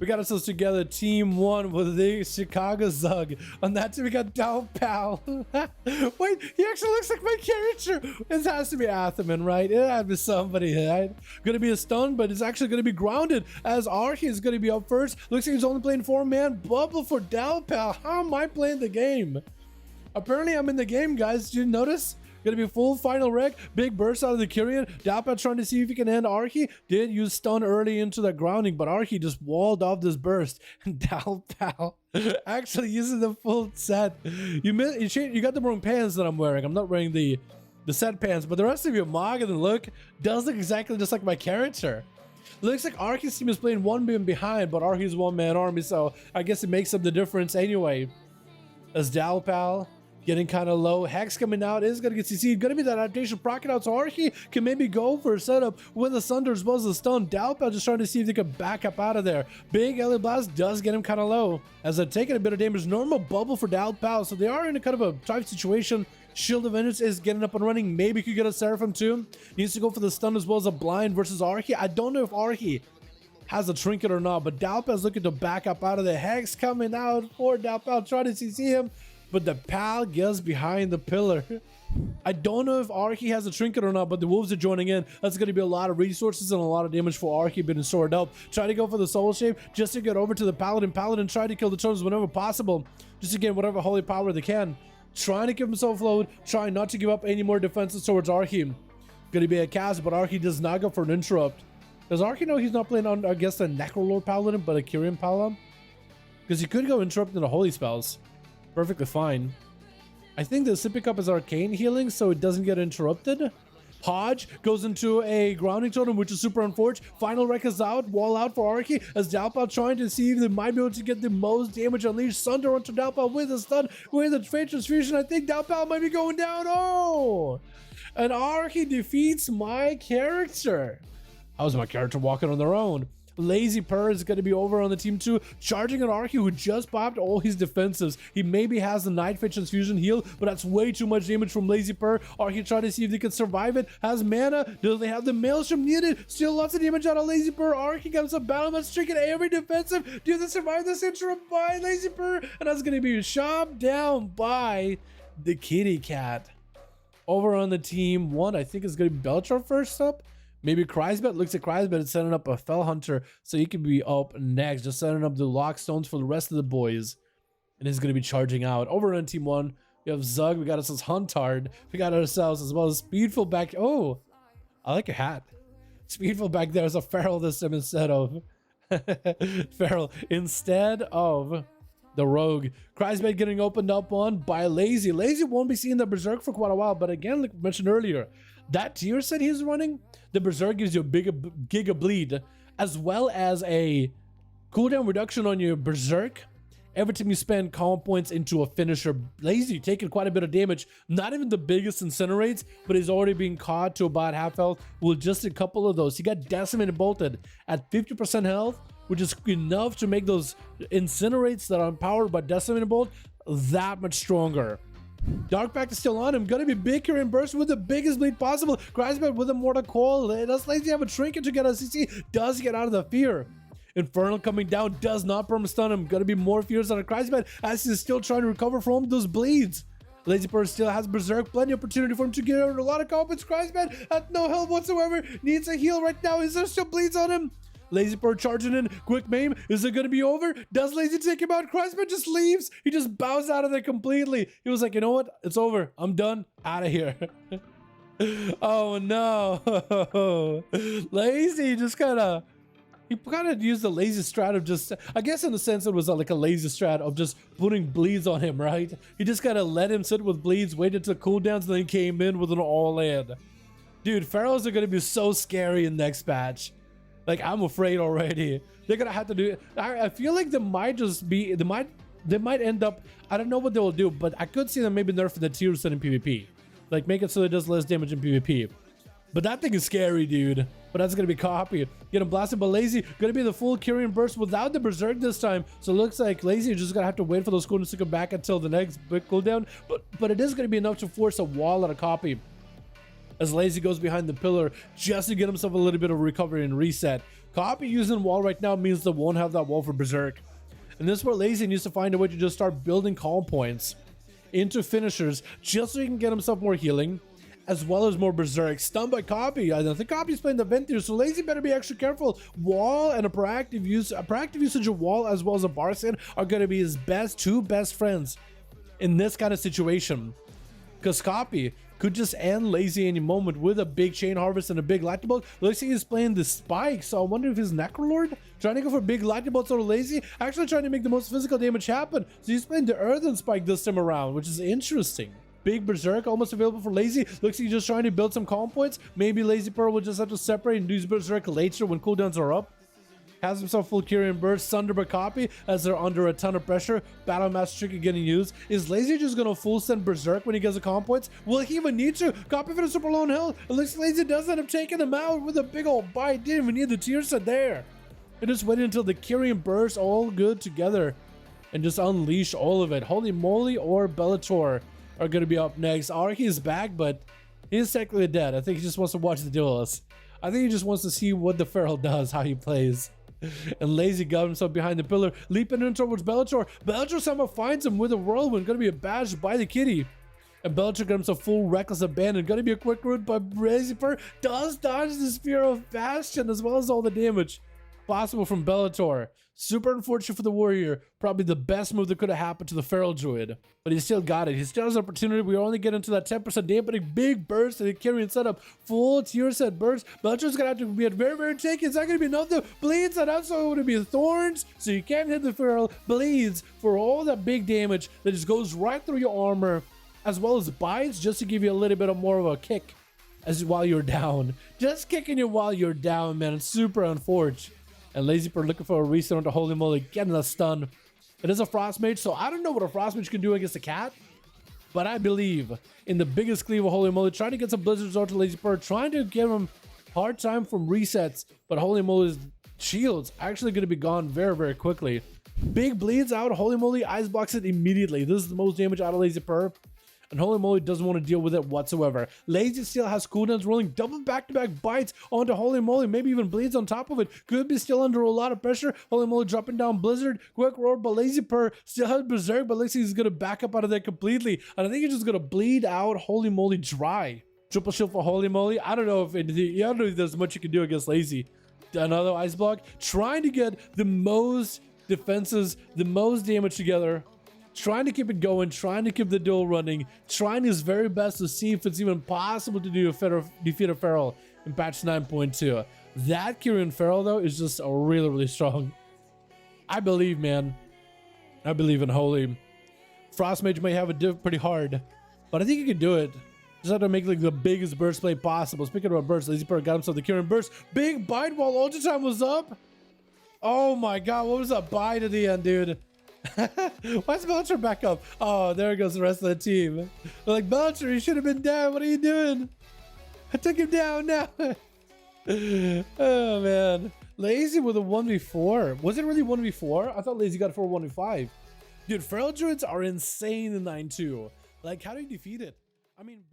We got ourselves together, team 1 with the Chicago Zug. On that team, we got Dow Pal. Wait, he actually looks like my character. This has to be Athaman, right? It had to be somebody, right? Gonna be a stun, but it's actually gonna be grounded as Archie is gonna be up first. Looks like he's only playing 4-man bubble for Dow Pal. How am I playing the game? Apparently, I'm in the game, guys. Did you notice? Gonna be full final wreck. Big burst out of the Kyrian. Dalpat trying to see if he can end Archie. Did use stun early into the grounding, but Archie just walled off this burst. And Dalpal actually using the full set. You got the wrong pants that I'm wearing. I'm not wearing the set pants, but the rest of your Magadan look does look exactly just like my character. Looks like Archie's team is playing 1 man behind, but Archie's 1-man army, so I guess it makes up the difference anyway. As Dalpal getting kind of low. Hex coming out is going to get CC'd. Going to be that adaptation proccing out, so Archie can maybe go for a setup with the Thunder as well as the stun. Dalpal just trying to see if they can back up out of there. Big Ellie Blast does get him kind of low as they're taking a bit of damage. Normal bubble for Dalpal, so they are in a kind of a tight situation. Shield of Emotes is getting up and running. Maybe could get a Seraphim too. Needs to go for the stun as well as a blind versus Archie. I don't know if Archie has a trinket or not, but Dalpal is looking to back up out of the Hex coming out for Dalpal, trying to CC him. But the Pal gets behind the pillar. I don't know if Archie has a trinket or not, but the Wolves are joining in. That's going to be a lot of resources and a lot of damage for Archie being stored up. Try to go for the Soul Shape just to get over to the Paladin. Paladin try to kill the Trojans whenever possible, just to get whatever holy power they can. Trying to keep himself load, trying not to give up any more defenses towards Archie. Going to be a cast, but Archie does not go for an interrupt. Does Archie know he's not playing on, I guess, a Necrolord Paladin, but a Kyrian Paladin? Because he could go interrupt into holy spells. Perfectly fine. I think the Sippy Cup is arcane healing, so it doesn't get interrupted. Hodge goes into a grounding totem, which is super unfortunate. Final wreck is out, wall out for Archie, as Dalpal trying to see if they might be able to get the most damage unleashed. Thunder onto Dalpal with a stun, with a trade transfusion. I think Dalpal might be going down. Oh! And Archie defeats my character. How's my character walking on their own? Lazy Purr is going to be over on the team 2, charging an Archie who just popped all his defensives. He maybe has the Night Fetch Transfusion heal, but that's way too much damage from Lazy Purr. Archie trying to see if they can survive it. Has mana. Do they have the Maelstrom needed? Still lots of damage out of Lazy Purr. Archie comes up, battle match, tricking every defensive. Do they survive this interrupt by Lazy Purr? And that's going to be chopped down by the Kitty Cat. Over on the team 1, I think it's going to be Belchar first up. Maybe Kreisbet. Looks like Kreisbet is setting up a Fell Hunter, so he can be up next. Just setting up the Lockstones for the rest of the boys. And he's going to be charging out. Over on Team 1, we have Zug. We got ourselves Huntard. We got ourselves as well as Speedful back. Oh, I like your hat. Speedful back there is a Feral this time instead of... Feral instead of the Rogue. Kreisbet getting opened up on by Lazy. Lazy won't be seeing the Berserk for quite a while, but again, like mentioned earlier, that tier set he's running, the Berserk gives you a big giga bleed, as well as a cooldown reduction on your Berserk every time you spend calm points into a finisher. Lazy taking quite a bit of damage, not even the biggest incinerates, but he's already being caught to about half health with just a couple of those. He got decimated bolted at 50% health, which is enough to make those incinerates that are empowered by decimated bolt that much stronger. Dark Pact is still on him. Gonna be big Kyrian burst with the biggest bleed possible. Kreisbet with a Mortal Coil. Does Lazy have a trinket to get a CC? Does get out of the fear. Infernal coming down does not perma stun him. Gonna be more fears on a Kreisbet as he's still trying to recover from those bleeds. Lazy Purr still has Berserk. Plenty of opportunity for him to get out a lot of confidence. Kreisbet at no health whatsoever. Needs a heal right now. Is there still bleeds on him? Lazy Purr charging in, quick maim. Is it going to be over? Does Lazy take him out? Kreisbet just leaves. He just bows out of there completely. He was like, you know what? It's over. I'm done. Out of here. Oh no. Lazy just he kind of used the lazy strat of just, I guess in a sense it was like a lazy strat of just putting bleeds on him, right? He just kind of let him sit with bleeds, waited to cooldowns, and then came in with an all-in. Dude, Pharaohs are going to be so scary in next patch. Like, I'm afraid already. They're gonna have to do it. I feel like they might just be, they might end up, I don't know what they will do, but I could see them maybe nerfing the tier set in PvP. Like, make it so it does less damage in PvP. But that thing is scary, dude. But that's gonna be copy. Get him blasted by Lazy. Gonna be the full Kyrian burst without the Berserk this time. So it looks like Lazy is just gonna have to wait for those cooldowns to come back until the next big cooldown. But it is gonna be enough to force a wall at a copy. As Lazy goes behind the pillar just to get himself a little bit of recovery and reset. Copy using wall right now means they won't have that wall for Berserk. And this is where Lazy needs to find a way to just start building calm points into finishers just so he can get himself more healing, as well as more Berserk. Stunned by Copy. I don't think Copy's playing the vent here, so Lazy better be extra careful. Wall and a proactive usage of wall as well as a bar stand are going to be his two best friends in this kind of situation. Because Copy could just end Lazy any moment with a big Chain Harvest and a big Lightning Bolt. Lazy is playing the Spike, so I wonder if he's Necrolord trying to go for big Lightning Bolts or Lazy actually trying to make the most physical damage happen. So he's playing the Earthen Spike this time around, which is interesting. Big Berserk almost available for Lazy. Looks like he's just trying to build some calm points. Maybe Lazy Pearl will just have to separate and do his Berserk later when cooldowns are up. Has himself full Kyrian Burst, Sunder by Copy as they're under a ton of pressure. Battle Master Trick getting used. Is Lazy just gonna full send Berserk when he gets a calm points? Will he even need to? Copy for the super lone hill. It looks like Lazy does end up taking him out with a big old bite. Didn't even need the tier set there. And just waiting until the Kyrian Burst all good together and just unleash all of it. Holy Moly or Bellator are gonna be up next. Arky is back, but he's technically dead. I think he just wants to watch the duels. I think he just wants to see what the Feral does, how he plays. And Lazy got himself behind the pillar, leaping in towards Bellator. Bellator somehow finds him with a whirlwind, gonna be bashed by the kitty. And Bellator got himself full reckless abandon. Gonna be a quick route, but Lazy Pearl does dodge the Spear of Bastion as well as all the damage possible from Bellator. Super unfortunate for the warrior. Probably the best move that could have happened to the Feral Druid. But he still got it. He still has an opportunity. We only get into that 10% dampening. Big burst and a Kyrian setup. Full tier set burst. Bellator's going to have to be very, very tricky. It's not going to be enough though. Bleeds and also going to be thorns. So you can't hit the Feral. Bleeds for all that big damage that just goes right through your armor. As well as bites just to give you a little bit of more of a kick while you're down. Just kicking you while you're down, man. It's super unfortunate. And Lazy Pearl looking for a reset onto Holy Moly, getting a stun. It is a Frost Mage, so I don't know what a Frost Mage can do against a cat. But I believe in the biggest cleave of Holy Moly, trying to get some Blizzards onto Lazy Pearl, trying to give him hard time from resets. But Holy Moly's shields actually going to be gone very, very quickly. Big bleeds out, Holy Moly ice blocks it immediately. This is the most damage out of Lazy Pearl. And Holy Moly doesn't want to deal with it whatsoever. Lazy still has cooldowns rolling, double back-to-back bites onto Holy Moly, maybe even bleeds on top of it. Could be still under a lot of pressure. Holy Moly dropping down Blizzard, quick roar, but Lazy Pearl still has Berserk, but Lazy is going to back up out of there completely. And I think he's just going to bleed out Holy Moly dry. Triple shield for Holy Moly. I don't know if there's much you can do against Lazy. Another ice block, trying to get the most defenses, the most damage together. Trying to keep it going, trying to keep the duel running, trying his very best to see if it's even possible to defeat a Feral in patch 9.2. That Kyrian Feral, though, is just really, really strong. I believe, man. I believe in Holy. Frost Mage may have it pretty hard, but I think he can do it. Just have to make like the biggest burst play possible. Speaking about burst, Lazy Pearl got himself the Kyrian Burst. Big bite while ultra time was up. Oh my god, what was that bite at the end, dude? Why's Bellator back up? Oh, there goes the rest of the team. They're like, Bellator, you should have been down. What are you doing? I took him down now. Oh, man. Lazy with a 1v4. Was it really 1v4? I thought Lazy got it for 1v5. Dude, Feral Druids are insane in 9.2. Like, how do you defeat it? I mean...